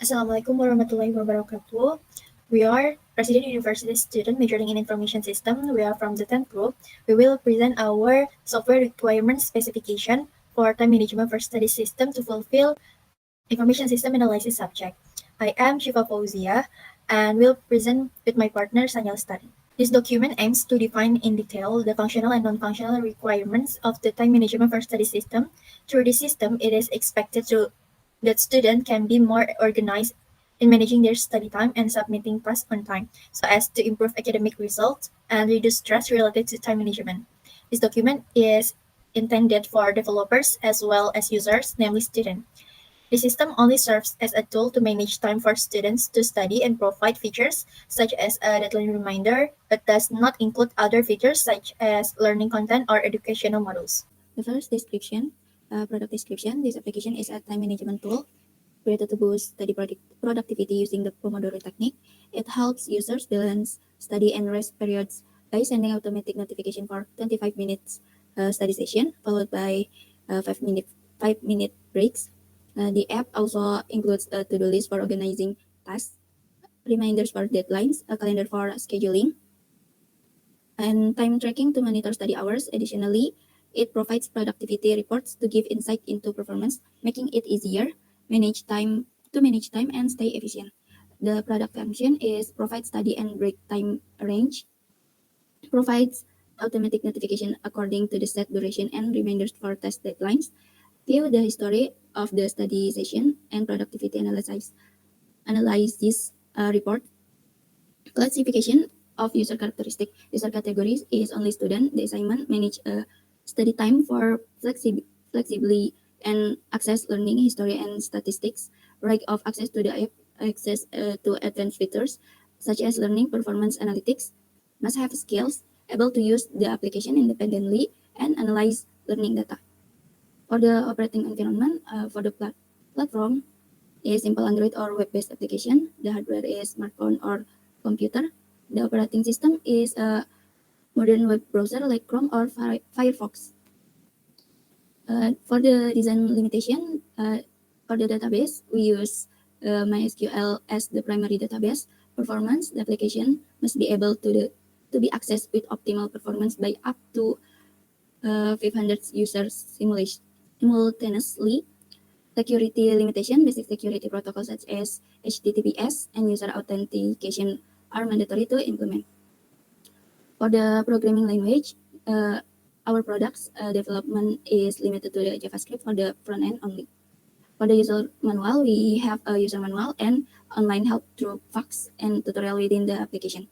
Assalamualaikum warahmatullahi wabarakatuh. We are Resident University student majoring in information system. We are from the 10th group. We will present our software requirement specification for time management for study system to fulfill information system analysis subject. I am Shifa Fauzia and will present with my partner Sanyal Stari. This document aims to define in detail the functional and non-functional requirements of the time management for study system. Through this system, it is expected that students can be more organized in managing their study time and submitting tasks on time, so as to improve academic results and reduce stress related to time management. This document is intended for developers as well as users, namely students. The system only serves as a tool to manage time for students to study and provide features such as a deadline reminder, but does not include other features such as learning content or educational models. The first description, product description. This application is a time management tool created to boost study productivity using the Pomodoro technique. It helps users balance study and rest periods by sending automatic notification for 25 minutes study session, followed by 5-minute breaks. The app also includes a to-do list for organizing tasks, reminders for deadlines, a calendar for scheduling, and time tracking to monitor study hours. Additionally, it provides productivity reports to give insight into performance, making it easier to manage time and stay efficient. The product function is provide study and break time range, provides automatic notification according to the set duration and reminders for test deadlines, view the history of the study session and productivity analysis report. Classification of user characteristic. User categories is only student. The assignment manage study time for flexibly and access learning history and statistics. Right of access to the app, access to advanced features such as learning performance analytics. Must have skills able to use the application independently and analyze learning data. For the operating environment, for the platform is simple Android or web-based application. The hardware is smartphone or computer. The operating system is a modern web browser like Chrome or Firefox. For the design limitation, for the database, we use MySQL as the primary database. Performance, the application must be able to be accessed with optimal performance by up to 500 users simultaneously. Security limitation, basic security protocols such as HTTPS and user authentication are mandatory to implement. For the programming language, our products development is limited to the JavaScript for the front end only. For the user manual, we have a user manual and online help through fax and tutorial within the application.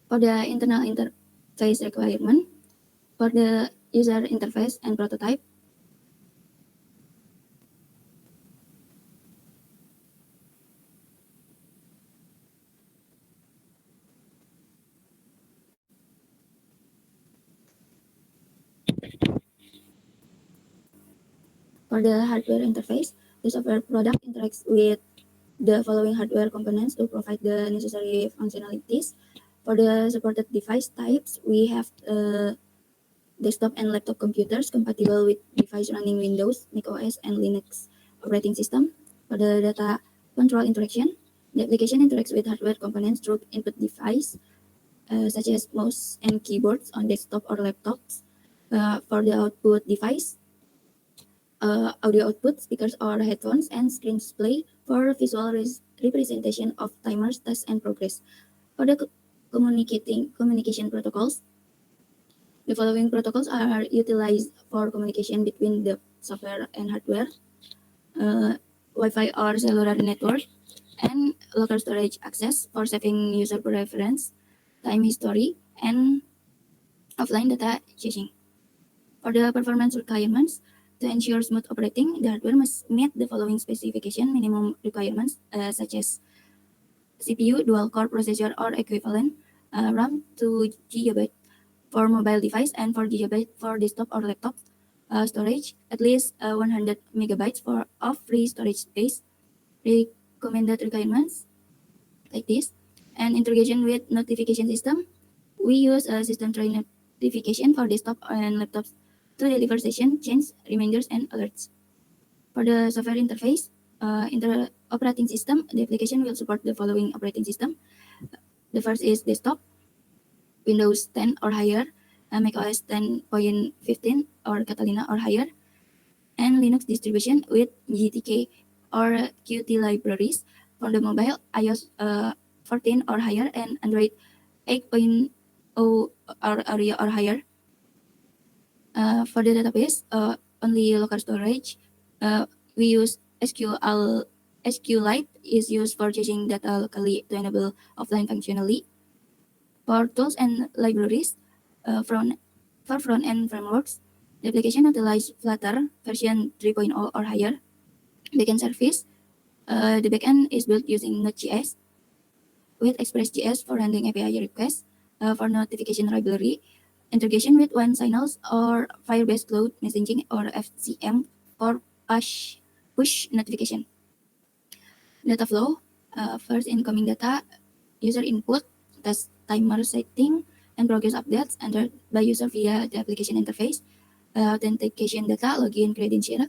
For the internal interface requirement, for the user interface and prototype, for the hardware interface, the software product interacts with the following hardware components to provide the necessary functionalities. For the supported device types, we have desktop and laptop computers compatible with device running Windows, macOS, and Linux operating system. For the data control interaction, the application interacts with hardware components through input device, such as mouse and keyboards on desktop or laptops. For the output device, audio output, speakers or headphones, and screen display for visual representation of timers, tasks, and progress. For the communication protocols, the following protocols are utilized for communication between the software and hardware: Wi-Fi or cellular network, and local storage access for saving user preference, time history, and offline data caching. For the performance requirements, to ensure smooth operating, the hardware must meet the following specification minimum requirements, such as CPU, dual-core processor or equivalent, RAM 2 GB for mobile device and 4 GB for desktop or laptop, storage at least 100 megabytes of free storage space, recommended requirements like this, and integration with notification system. We use a system tray notification for desktop and laptops to deliver session change reminders and alerts. For the software interface, Operating system, the application will support the following operating system. The first is desktop, Windows 10 or higher, macOS 10.15 or Catalina or higher, and Linux distribution with GTK or Qt libraries. For the mobile, iOS 14 or higher and Android 8.0 or higher. For the database, only local storage. We use SQL. SQLite is used for changing data locally to enable offline functionality. For tools and libraries, for front-end frameworks, the application utilizes Flutter version 3.0 or higher. Backend service, the backend is built using Node.js with Express.js for handling API requests. For notification library, integration with one signals or Firebase Cloud Messaging or FCM for push notification. Data flow, first incoming data, user input, test timer setting, and progress updates entered by user via the application interface. Authentication data, login credential.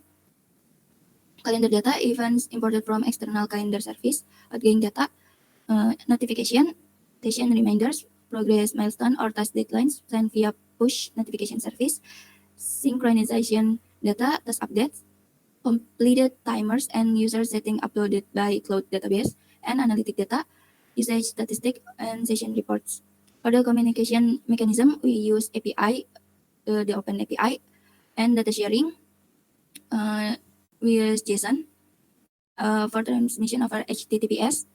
Calendar data, events imported from external calendar service. Outgoing data, notification, session reminders, progress milestone or task deadlines sent via push notification service. Synchronization data, task updates, completed timers and user setting uploaded by cloud database, and analytic data, usage statistic, and session reports. For the communication mechanism, we use API, the Open API, and data sharing. We use JSON for transmission over HTTPS.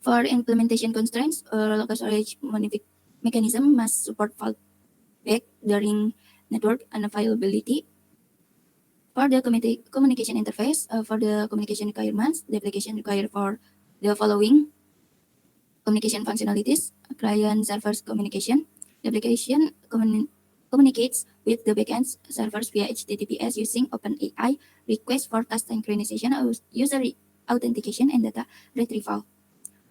For implementation constraints, local storage mechanism must support fallback during network unavailability. For the communication interface, for the communication requirements, the application requires for the following communication functionalities: client-server communication. The application communicates with the backend servers via HTTPS using OpenAI, request for task synchronization, user authentication, and data retrieval.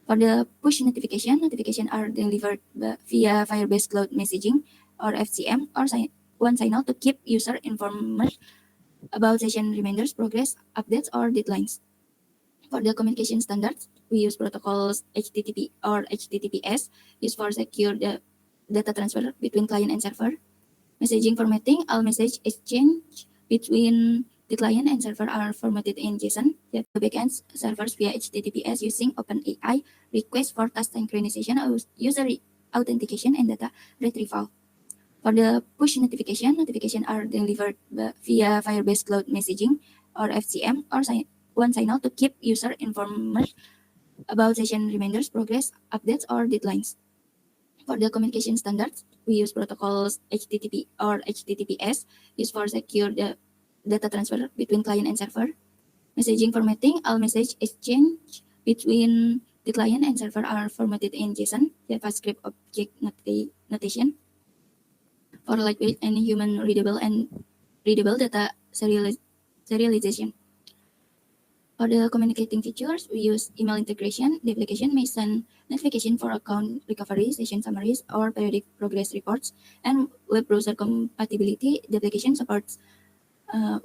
For the push notification, notifications are delivered via Firebase Cloud Messaging or FCM or one signal to keep user informed about session reminders, progress, updates, or deadlines. For the communication standards, we use protocols HTTP or HTTPS used for secure the data transfer between client and server. Messaging formatting, all message exchange between the client and server are formatted in JSON. The backend servers via HTTPS using OpenAI, request for task synchronization, user authentication, and data retrieval. For the push notification, notifications are delivered via Firebase Cloud Messaging or FCM or one signal to keep user informed about session reminders, progress, updates, or deadlines. For the communication standards, we use protocols HTTP or HTTPS used for secure the data transfer between client and server. Messaging formatting, all message exchange between the client and server are formatted in JSON, JavaScript object notation. For lightweight and human readable data serialization. For the communicating features, we use email integration. The application may send notification for account recovery, session summaries, or periodic progress reports. And web browser compatibility, the application supports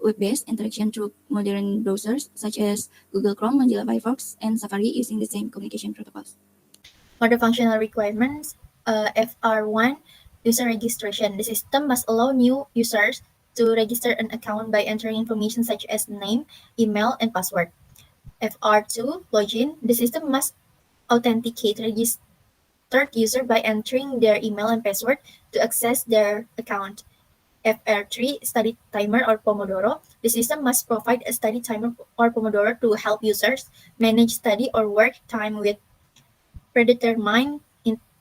web-based interaction through modern browsers such as Google Chrome, Mozilla Firefox, and Safari using the same communication protocols. For the functional requirements, FR1, user registration. The system must allow new users to register an account by entering information such as name, email, and password. FR2, login. The system must authenticate registered user by entering their email and password to access their account. FR3, study timer or Pomodoro. The system must provide a study timer or Pomodoro to help users manage study or work time with predetermined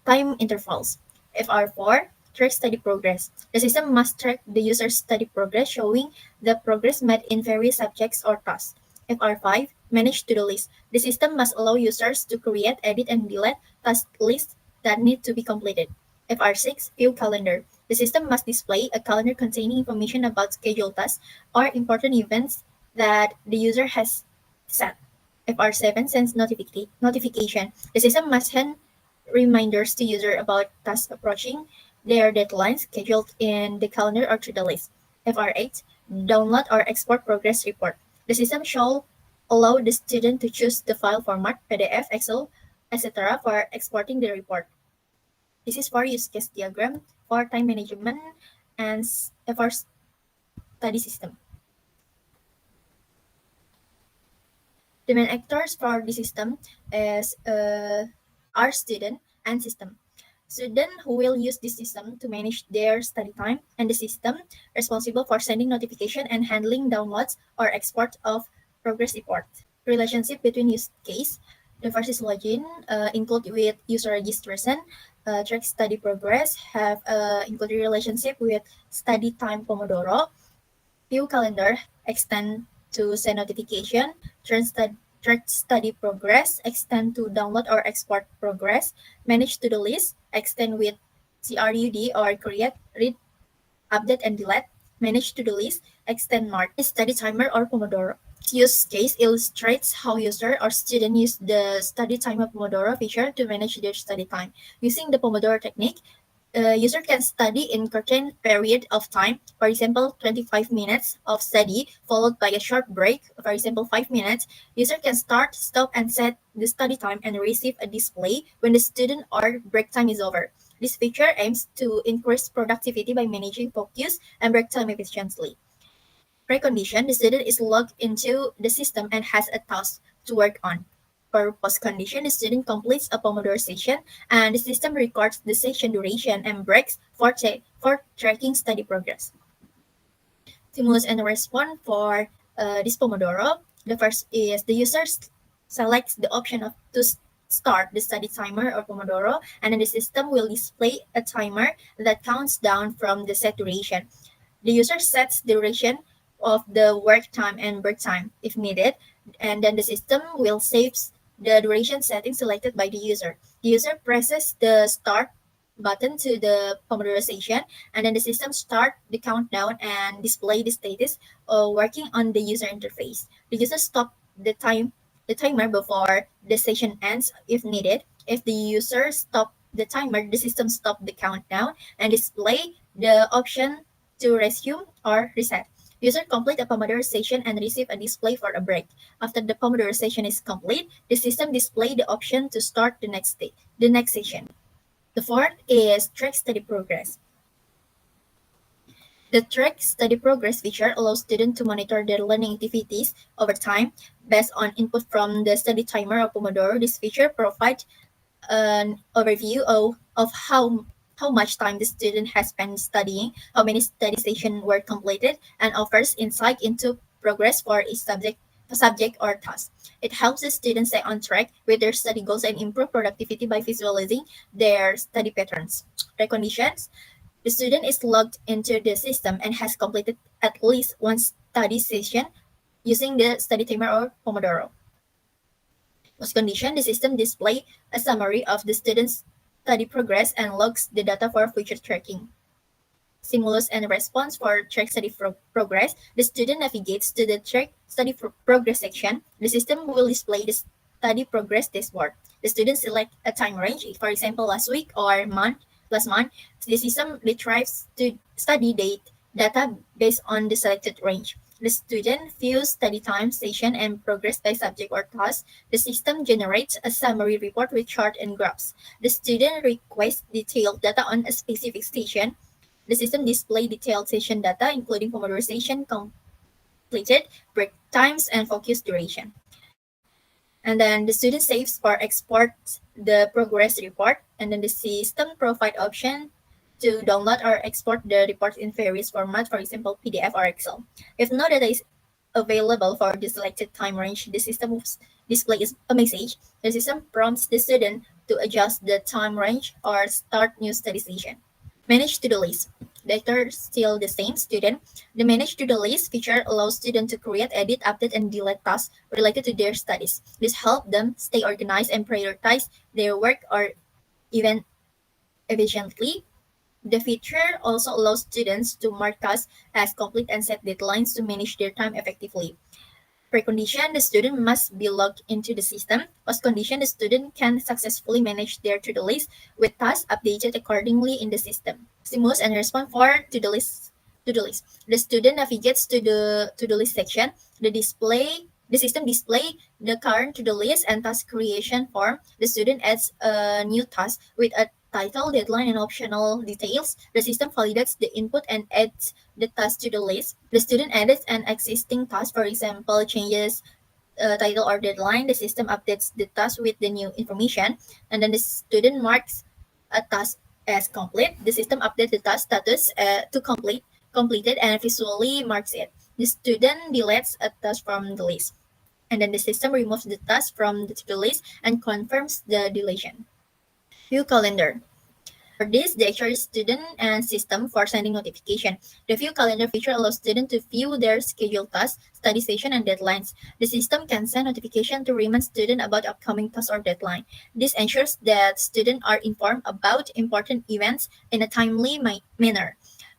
time intervals. FR4, track study progress. The system must track the user's study progress, showing the progress made in various subjects or tasks. FR5, manage to-do list. The system must allow users to create, edit, and delete task lists that need to be completed. FR6, view calendar. The system must display a calendar containing information about scheduled tasks or important events that the user has set. FR7, sends notification. The system must send reminders to user about tasks approaching their deadlines scheduled in the calendar or to the list. FR8, download or export progress report. The system shall allow the student to choose the file format, PDF, Excel, etc. for exporting the report. This is for use case diagram, for time management, and for study system. The main actors for the system is our student and system. Student who will use this system to manage their study time, and the system responsible for sending notification and handling downloads or export of progress report. Relationship between use case. The first is login, include with user registration, track study progress, have include relationship with study time Pomodoro, view calendar, extend to send notification, track study progress, extend to download or export progress, manage to-do list, extend with CRUD or create, read, update, and delete, manage to-do list, extend mark, study timer or Pomodoro. Use case illustrates how user or student use the study timer Pomodoro feature to manage their study time. Using the Pomodoro technique, user can study in certain period of time, for example, 25 minutes of study followed by a short break, for example, 5 minutes. User can start, stop, and set the study time and receive a display when the student or break time is over. This feature aims to increase productivity by managing focus and break time efficiently. Precondition, the student is logged into the system and has a task to work on. For post-condition, the student completes a Pomodoro session and the system records the session duration and breaks for tracking study progress. Stimulus and response for this Pomodoro. The first is the user selects the option of to start the study timer or Pomodoro, and then the system will display a timer that counts down from the set duration. The user sets the duration of the work time and break time if needed, and then the system will save the duration setting selected by the user. The user presses the start button to the Pomodoro session, and then the system start the countdown and display the status working on the user interface. The user stop the timer before the session ends if needed. If the user stop the timer, the system stop the countdown and display the option to resume or reset. User complete a Pomodoro session and receive a display for a break. After the Pomodoro session is complete, the system display the option to start the next session. The fourth is track study progress. The track study progress feature allows students to monitor their learning activities over time based on input from the study timer or Pomodoro. This feature provides an overview of how much time the student has spent studying, how many study sessions were completed, and offers insight into progress for each subject or task. It helps the students stay on track with their study goals and improve productivity by visualizing their study patterns. Recognitions. The student is logged into the system and has completed at least one study session using the study timer or Pomodoro. Post condition, the system displays a summary of the student's study progress and logs the data for future tracking. Stimulus and response for track study progress. The student navigates to the track study progress section. The system will display the study progress dashboard. The student select a time range, for example, last week or last month. The system retrieves to study data based on the selected range. The student views study time, session, and progress by subject or task. The system generates a summary report with chart and graphs. The student requests detailed data on a specific session. The system displays detailed session data, including Pomodoro session completed, break times, and focus duration. And then the student saves or exports the progress report, and then the system provide option to download or export the report in various formats, for example, PDF or Excel. If no data is available for the selected time range, the system displays a message. The system prompts the student to adjust the time range or start new study session. Manage to-do list. Data still the same student. The manage to-do list feature allows students to create, edit, update, and delete tasks related to their studies. This helps them stay organized and prioritize their work or even efficiently. The feature also allows students to mark tasks as complete and set deadlines to manage their time effectively. Precondition, the student must be logged into the system. Post condition, the student can successfully manage their to-do list with tasks updated accordingly in the system. Stimulus and response for to-do list. To-do list. The student navigates to the to-do list section. The display The system displays the current to-do list and task creation form. The student adds a new task with a title, deadline, and optional details. The system validates the input and adds the task to the list. The student edits an existing task, for example, changes title or deadline. The system updates the task with the new information, and then the student marks a task as complete. The system updates the task status to completed and visually marks it. The student deletes a task from the list, and then the system removes the task from the to-do list and confirms the deletion. View calendar. For this, the actual student and system for sending notification. The view calendar feature allows students to view their scheduled tasks, study session, and deadlines. The system can send notification to remind students about upcoming tasks or deadline. This ensures that students are informed about important events in a timely manner.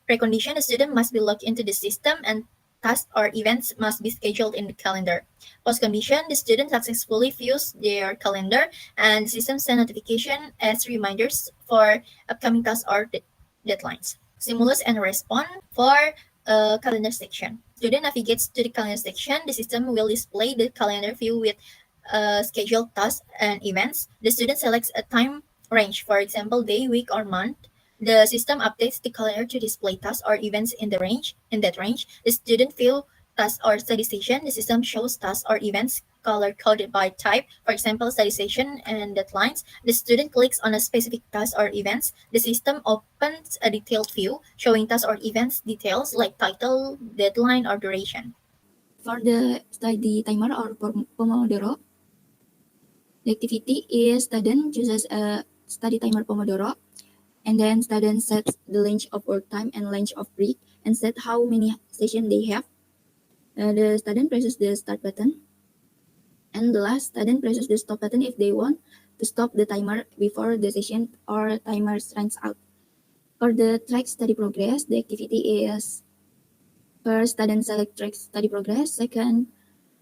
Precondition: the student must be logged into the system and tasks or events must be scheduled in the calendar. Post-condition: the student successfully views their calendar and the system send notification as reminders for upcoming tasks or deadlines. Stimulus and response for calendar section. Student navigates to the calendar section. The system will display the calendar view with scheduled tasks and events. The student selects a time range, for example, day, week, or month. The system updates the calendar to display tasks or events in that range. The student view task or study session. The system shows tasks or events color coded by type, for example, study session and deadlines. The student clicks on a specific task or events. The system opens a detailed view showing tasks or events details like title, deadline, or duration. For the study timer or Pomodoro, the activity is student chooses a study timer Pomodoro, and then student sets the length of work time and length of break, and set how many sessions they have. The student presses the start button, and the last student presses the stop button if they want to stop the timer before the session or timer runs out. For the track study progress, the activity is: first, student select track study progress. Second,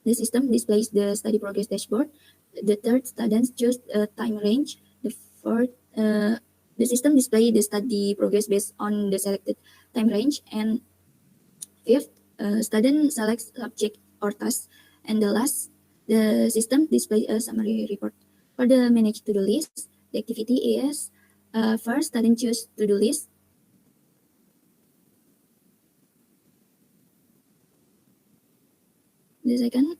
the system displays the study progress dashboard. The third, students choose a time range. The fourth, the system displays the study progress based on the selected time range. And fifth, student selects subject or task. And the last, the system displays a summary report. For the manage to-do list, the activity is: first, student choose to-do list. The second,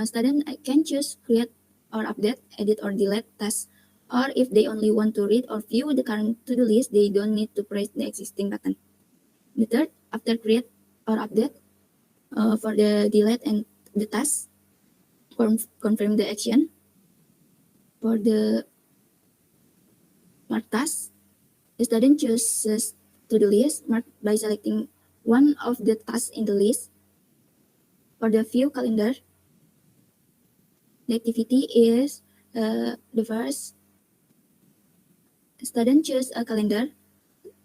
student can choose create or update, edit or delete tasks. Or if they only want to read or view the current to-do list, they don't need to press the existing button. The third, after create or update, for the delete and the task, confirm the action. For the mark task, the student chooses to-do list marked by selecting one of the tasks in the list. For the view calendar, the activity is: the first, student choose a calendar.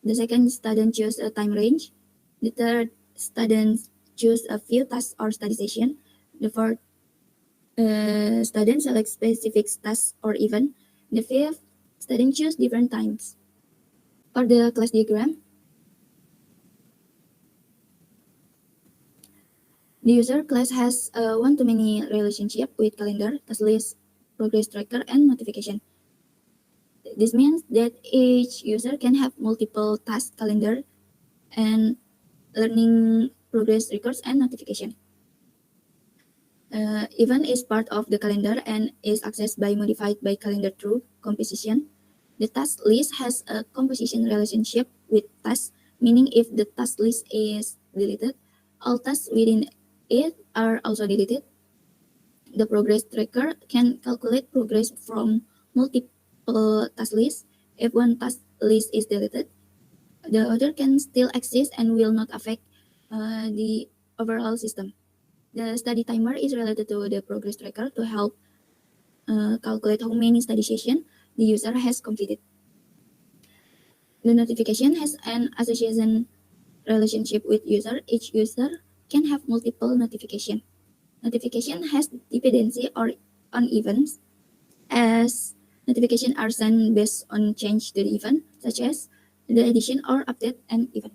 The second, student choose a time range. The third, student choose a few tasks or study session. The fourth, student select specific tasks or event. The fifth, student choose different times. For the class diagram, the user class has a one-to-many relationship with calendar, task list, progress tracker, and notification. This means that each user can have multiple task calendar and learning progress records and notification. Event is part of the calendar and is accessed by modified by calendar through composition. The task list has a composition relationship with tasks, meaning if the task list is deleted, all tasks within it are also deleted. The progress tracker can calculate progress from multiple task lists. If one task list is deleted, the other can still exist and will not affect the overall system. The study timer is related to the progress tracker to help calculate how many study sessions the user has completed. The notification has an association relationship with user. Each user can have multiple notifications. Notification has dependency or on events, as notifications are sent based on change to the event, such as the addition or update an event.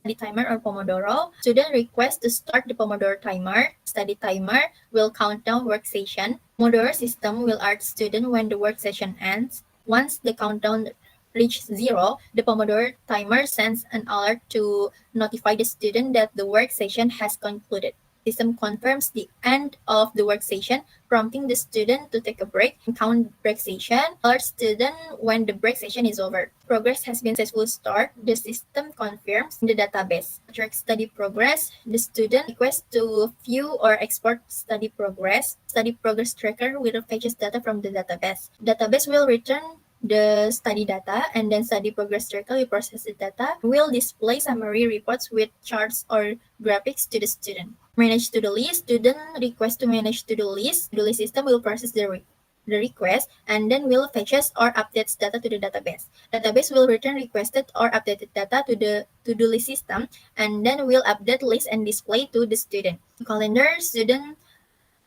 study timer or Pomodoro. Student request to start the Pomodoro timer. Study timer will count down work session. Pomodoro system will alert student when the work session ends. Once the countdown reaches 0, the Pomodoro timer sends an alert to notify the student that the work session has concluded. System confirms the end of the work session, prompting the student to take a break and count break session. Alert student when the break session is over. Progress has been successfully stored. The system confirms in the database. Track study progress. The student requests to view or export study progress. Study progress tracker will fetches data from the database. Database will return the study data, and then study progress tracker will process the data, will display summary reports with charts or graphics to the student. Manage to-do list. Student request to manage to-do list. To-do list system will process the request and then will fetches or updates data to the database. Database will return requested or updated data to the to-do list system and then will update list and display to the student. Calendar. Student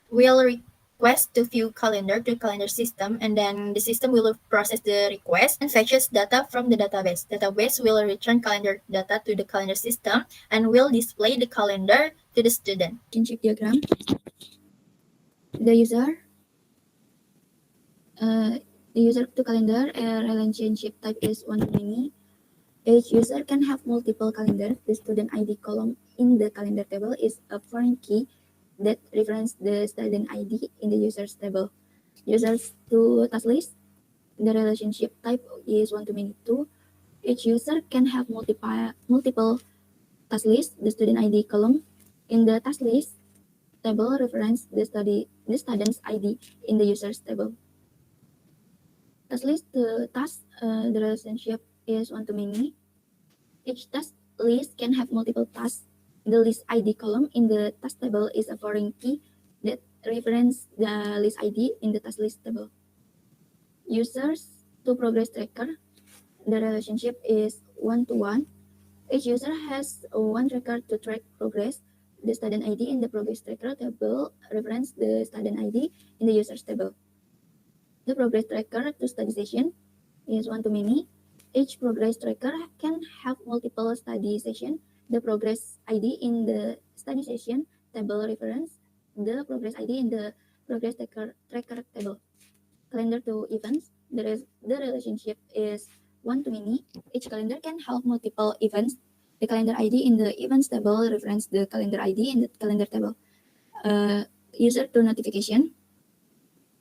will request to view calendar to calendar system, and then the system will process the request and fetches data from the database. Database will return calendar data to the calendar system and will display the calendar to the student. Relationship diagram. The user to calendar relationship type is one-to-many. Each user can have multiple calendars. The student ID column in the calendar table is a foreign key that references the student ID in the users table. Users to task list. The relationship type is one-to-many too. Each user can have multiple task lists. The student ID column in the task list table references the student's ID in the users table. Task list the relationship is one-to-many. Each task list can have multiple tasks. The list ID column in the task table is a foreign key that references the list ID in the task list table. Users to progress tracker. The relationship is one-to-one. Each user has one tracker to track progress. The student ID in the progress tracker table references the student ID in the users table. The progress tracker to study session is one-to-many. Each progress tracker can have multiple study sessions. The progress ID in the study session table reference the progress ID in the progress tracker table. Calendar to events. The relationship is one-to-many. Each calendar can have multiple events. The calendar ID in the events table reference the calendar ID in the calendar table. User to notification.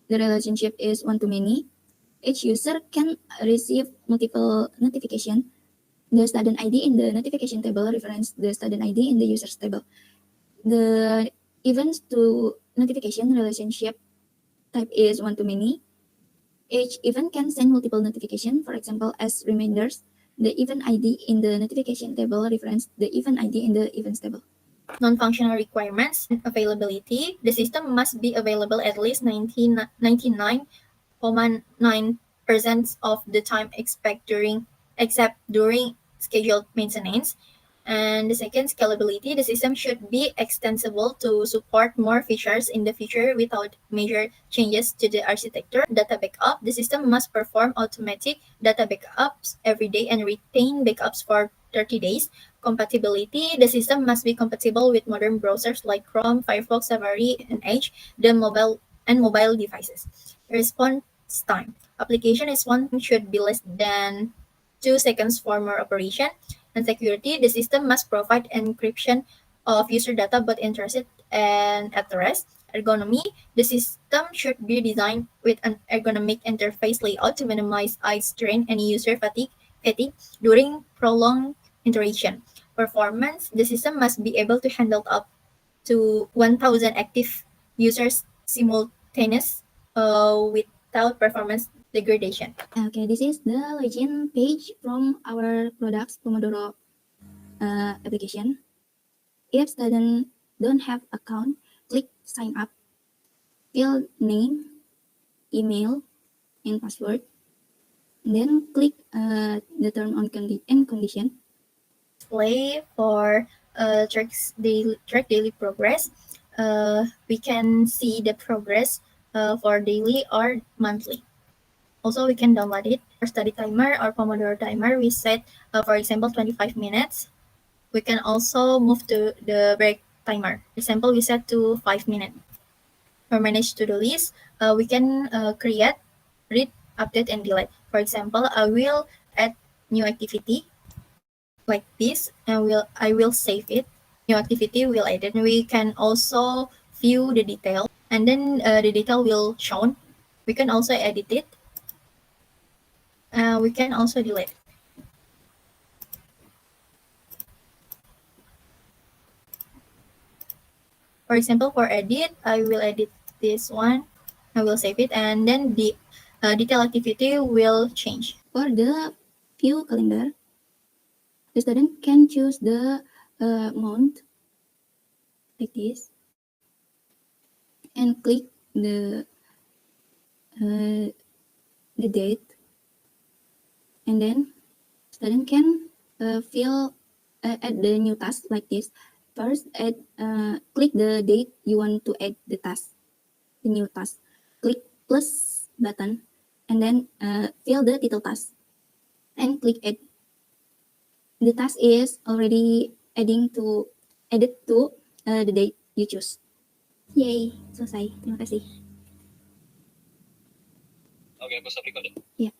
The relationship is one-to-many. Each user can receive multiple notifications. The student ID in the notification table reference the student ID in the users table. The events to notification relationship type is one-to-many. Each event can send multiple notifications, for example, as reminders. The event ID in the notification table reference the event ID in the events table. Non-functional requirements and availability. The system must be available at least 99.9% of the time except during scheduled maintenance. And the second, scalability. The system should be extensible to support more features in the future without major changes to the architecture. Data backup. The system must perform automatic data backups every day and retain backups for 30 days. Compatibility. The system must be compatible with modern browsers like Chrome, Firefox, Safari, and Edge, the mobile devices. Response time. Application is one should be less than 2 seconds for more operation. And security, the system must provide encryption of user data both in transit and at rest. Ergonomy, the system should be designed with an ergonomic interface layout to minimize eye strain and user fatigue during prolonged interaction. Performance, the system must be able to handle up to 1,000 active users simultaneous without performance degradation. Okay, this is the login page from our products Pomodoro application. If student don't have account, click sign up, fill name, email, and password. Then click the term and condition. Display for track daily progress. We can see the progress for daily or monthly. Also, we can download it. For study timer or Pomodoro timer, we set, for example, 25 minutes. We can also move to the break timer. Example, we set to 5 minutes. For manage to-do list, we can create, read, update, and delete. For example, I will add new activity like this, and I will save it. New activity will add it. We can also view the detail, and then the detail will shown. We can also edit it. We can also delete. For example, for edit, I will edit this one. I will save it, and then the detail activity will change. For the view calendar, the student can choose the month like this and click uh, the date, and then student can add the new task like this. First, click the date you want to add the task, the new task. Click plus button, and then fill the title task, and click add. The task is already added to the date you choose. Yay, selesai. Terima kasih. Oke, aku stop recording. Ya.